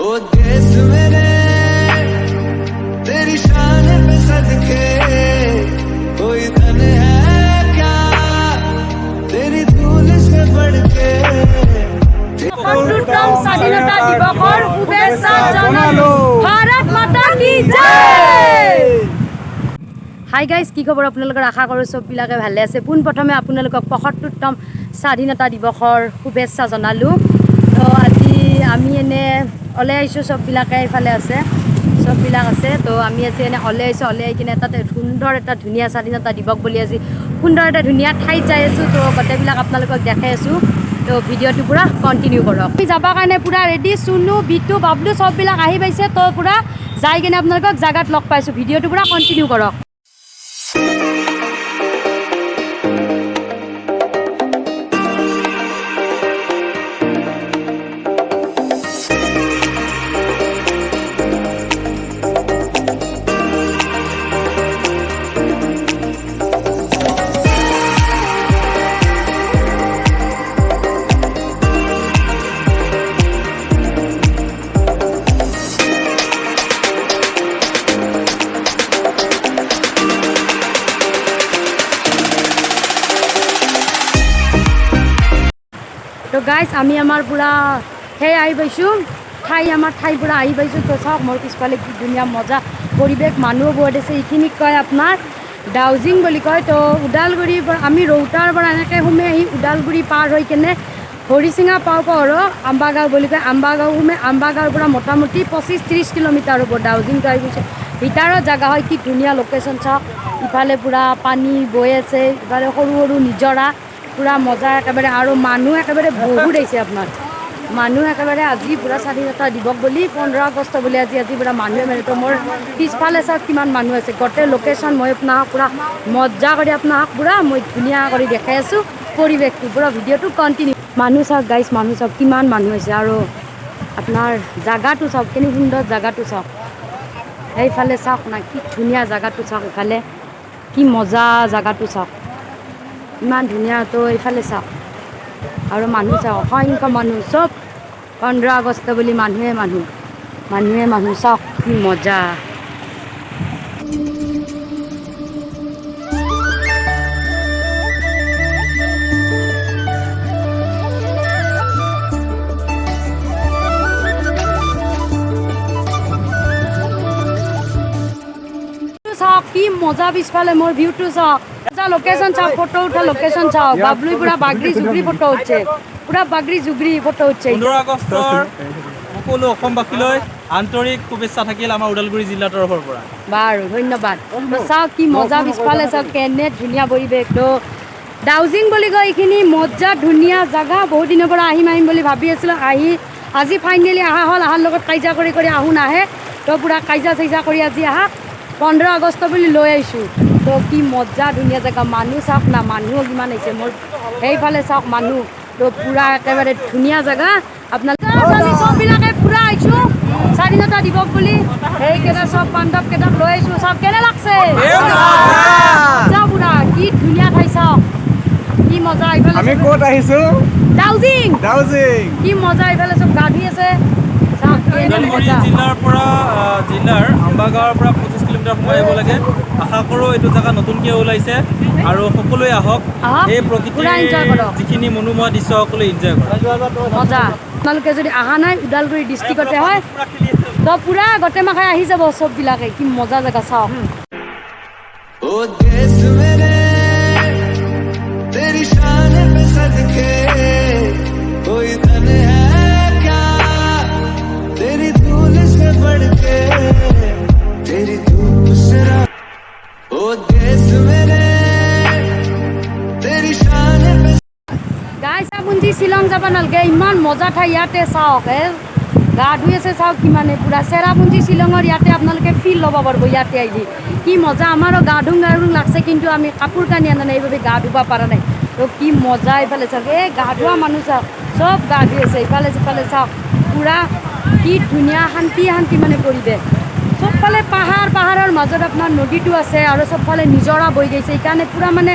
ओ देश मेरे तेरी शान पे सदके कोई तन है क्या तेरी धूल से बढ़ के স্বাধীনতা দিৱসৰ শুভেচ্ছা জনালো ভাৰত মাতা কি জয়। হাই গাইজ, কি খবৰ আপোনালোকৰ? আশা কৰোঁ চববিলাকে ভালে আছে। পোনপ্ৰথমে আপোনালোকক ৭৫তম স্বাধীনতা দিৱসৰ শুভেচ্ছা জনালোঁ। তো আজি আমি এনে ওলাই আহিছোঁ, চববিলাকে এইফালে আছে, চববিলাক আছে। তো আমি আজি এনে ওলাই আহিছোঁ, ওলাই আহি কিনে তাতে সুন্দৰ এটা ধুনীয়া স্বাধীনতা দিৱস বুলি আজি সুন্দৰ এটা ধুনীয়া ঠাইত যাই আছোঁ। তো গোটেইবিলাক আপোনালোকক দেখাই আছোঁ। তো ভিডিঅ'টো পূৰা কণ্টিনিউ কৰক। আমি যাবৰ কাৰণে পূৰা ৰেডি, চুনু, বিটু, বাবলু চববিলাক আহি পাইছে। তো পূৰা যাই কিনে আপোনালোকক জেগাত লগ পাইছোঁ। ভিডিঅ'টো পূৰা কণ্টিনিউ কৰক। তো গাইজ, আমি আমাৰ পূৰা সেই আহি পাইছোঁ, আমাৰ ঠাই পূৰা আহি পাইছোঁ। তো চাওক মোৰ পিছফালে কি ধুনীয়া মজা পৰিৱেশ, মানুহো বহুত আছে। এইখিনিক কয় আপোনাৰ ডাউজিং বুলি কয়। তো ওদালগুৰিৰ পৰা আমি ৰৌতাৰ পৰা এনেকৈ সোমাই আহি ওদালগুৰি পাৰ হৈ কেনে হৰিচিঙা পাওঁ আৰু আম্বাগাঁও বুলি কয়। আম্বাগাঁও সোমাই আম্বাগাঁৱৰ পৰা মোটামুটি ২৫-৩০ কিলোমিটাৰ হ'ব ডাউজিংটো আহি গৈছে। ভিতৰৰ জেগা হয়, কি ধুনীয়া লোকেশ্যন চাওক। ইফালে পূৰা পানী বৈ আছে, ইফালে সৰু সৰু নিজৰা, পূৰা মজা একেবাৰে। আৰু মানুহ একেবাৰে বহুত আহিছে আপোনাৰ, মানুহ একেবাৰে আজি পূৰা স্বাধীনতা দিৱস বুলি ১৫ আগষ্ট বুলি আজি পূৰা মানুহে মানে। তো মোৰ পিছফালে চাওক কিমান মানুহ আছে। গোটেই লোকেশ্যন মই আপোনাক পূৰা মজা কৰি আপোনাক পূৰা মই ধুনীয়া কৰি দেখাই আছোঁ পৰিৱেশটো। পূৰা ভিডিঅ'টো কণ্টিনিউ। মানুহ চাওক গাইজ, মানুহ চাওক কিমান মানুহ হৈছে। আৰু আপোনাৰ জেগাটো চাওক, কেনে সুন্দৰ জেগাটো চাওক। সেইফালে চাওক না, কি ধুনীয়া জেগাটো চাওক। ইফালে কি মজা জেগাটো চাওক, ইমান ধুনীয়া। তো এইফালে চাওক আৰু মানুহ চাওক, অসংখ্য মানুহ। চব ১৫ আগষ্ট বুলি মানুহে মানুহ, মানুহে মানুহ। চাওক কি মজা। চাওক কি মজা, পিছফালে মোৰ ভিউটো চাওক। লোকেশ্যন চাওক, ফটো উঠা লোকেশ্যন চাওক। বাবলুই পূৰা বাগৰি জুগৰি ফটো উঠছে, পূৰা বাগৰি জুগৰি ফটো উঠছে। ১৫ আগষ্টৰ সকলো অসমবাসীলৈ আন্তৰিক শুভেচ্ছা থাকিল আমাৰ ওদালগুৰি জিলাৰ তৰফৰ পৰা। বাৰু ধন্যবাদ। চাওক কি মজা, পিছফালে চাওক কেনে ধুনীয়া পৰিৱেশ। তো ডাউজিং বুলি কয় এইখিনি, মজা ধুনীয়া জেগা। বহুত দিনৰ পৰা আহিম বুলি ভাবি আছিলোঁ, আজি ফাইনেলি অহা হ'ল। অহাৰ লগত কাজিয়া কৰি আহোঁ নাহে। তো পূৰা কাজিয়া চাইজা কৰি আজি আহা ১৫ আগষ্ট বুলি লৈ আহিছোঁ। তো কি মজা ধুনীয়া জেগা। মানুহ চাওক না, মানুহো কিমান আহিছে। মোৰ সেইফালে চাওক মানুহ। তো পূৰা একেবাৰে ধুনীয়া জেগা। আপোনালোকে আমি চববিলাকে পূৰা আহিছোঁ স্বাধীনতা দিৱস বুলি। সেইকেইটা চব বান্ধৱকেইটাক লৈ আহিছোঁ। চাওক কেনে লাগছে, মজা পূৰা। কি ধুনীয়া ঠাই চাওক, কি মজা। এইফালে আমি ক'ত আহিছোঁ? ডাউজিং। ডাউজিং। কি মজা, এইফালে চব গা ধুই আছে। ওদালগুৰি জিলাৰ পৰা জিলাৰ আম্বাগাঁৱৰ পৰা ২৫ কিলোমিটাৰ সোমাই আহিব লাগে। আশা কৰোঁ এইটো জেগা নতুনকৈ ওলাইছে আৰু সকলোৱে আহক, এই প্ৰকৃতিৰ যিখিনি মনোমোহা দৃশ্য সকলোৱে এনজয় কৰক। মজা। আপোনালোকে যদি অহা নাই, ওদালগুৰি ডিষ্ট্ৰিক্টতে হয়, তো পূৰা গোটেই মাখাই আহি যাব চববিলাকে। কি মজা জেগা চাওক। ओ देश मेरे तेरी शान पे सदके कोई तन है क्या तेरी धूल से बढ़ के तेरी धूप से ओ देश मेरे तेरी शान पे গাইজ আপুনি শ্বিলং যাব নালাগে, ইমান মজা ঠাই ইয়াতে চাওক। গা ধুই আছে চাওক কিমানে পূৰা। চেৰাপুঞ্জী শ্বিলঙৰ ইয়াতে আপোনালোকে ফিল ল'ব পাৰিব ইয়াতে আহি। কি মজা। আমাৰো গা ধুং লাগছে, কিন্তু আমি কাপোৰ কানি আনা নাই, এইভাবে গা ধুব পৰা নাই। তো কি মজা। এইফালে চাওক, এই গা ধোৱা মানুহ চাওক, চব গা ধুই আছে। ইফালে সিফালে চাওক, পূৰা কি ধুনীয়া শান্তি শান্তি মানে পৰিৱেশ। চবফালে পাহাৰৰ মাজত আপোনাৰ নদীটো আছে আৰু চবফালে নিজৰা বৈ গৈছে। সেইকাৰণে পূৰা মানে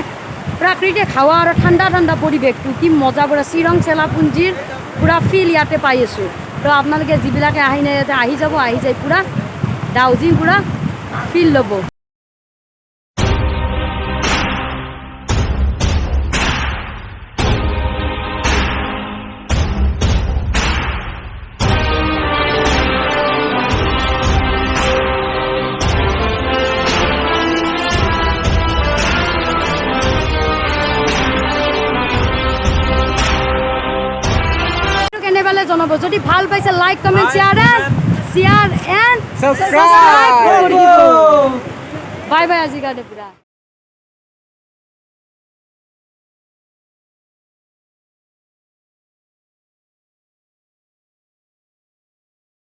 প্ৰাকৃতিক হাৱা আৰু ঠাণ্ডা ঠাণ্ডা পৰিৱেশটো কি মজা। পূৰা শ্বিলং চেৰাপুঞ্জীৰ পূৰা ফিল ইয়াতে পাই আছোঁ। তো আপোনালোকে যিবিলাকে আহি নাই ইয়াতে আহি যাব, আহি যায় পূৰা ডাউজিং পূৰা ফিল ল'ব। জনাব যদি ভাল পাইছে like comment share and subscribe কৰি দিব। বাই বাই আজি কাৰণে পুৰা।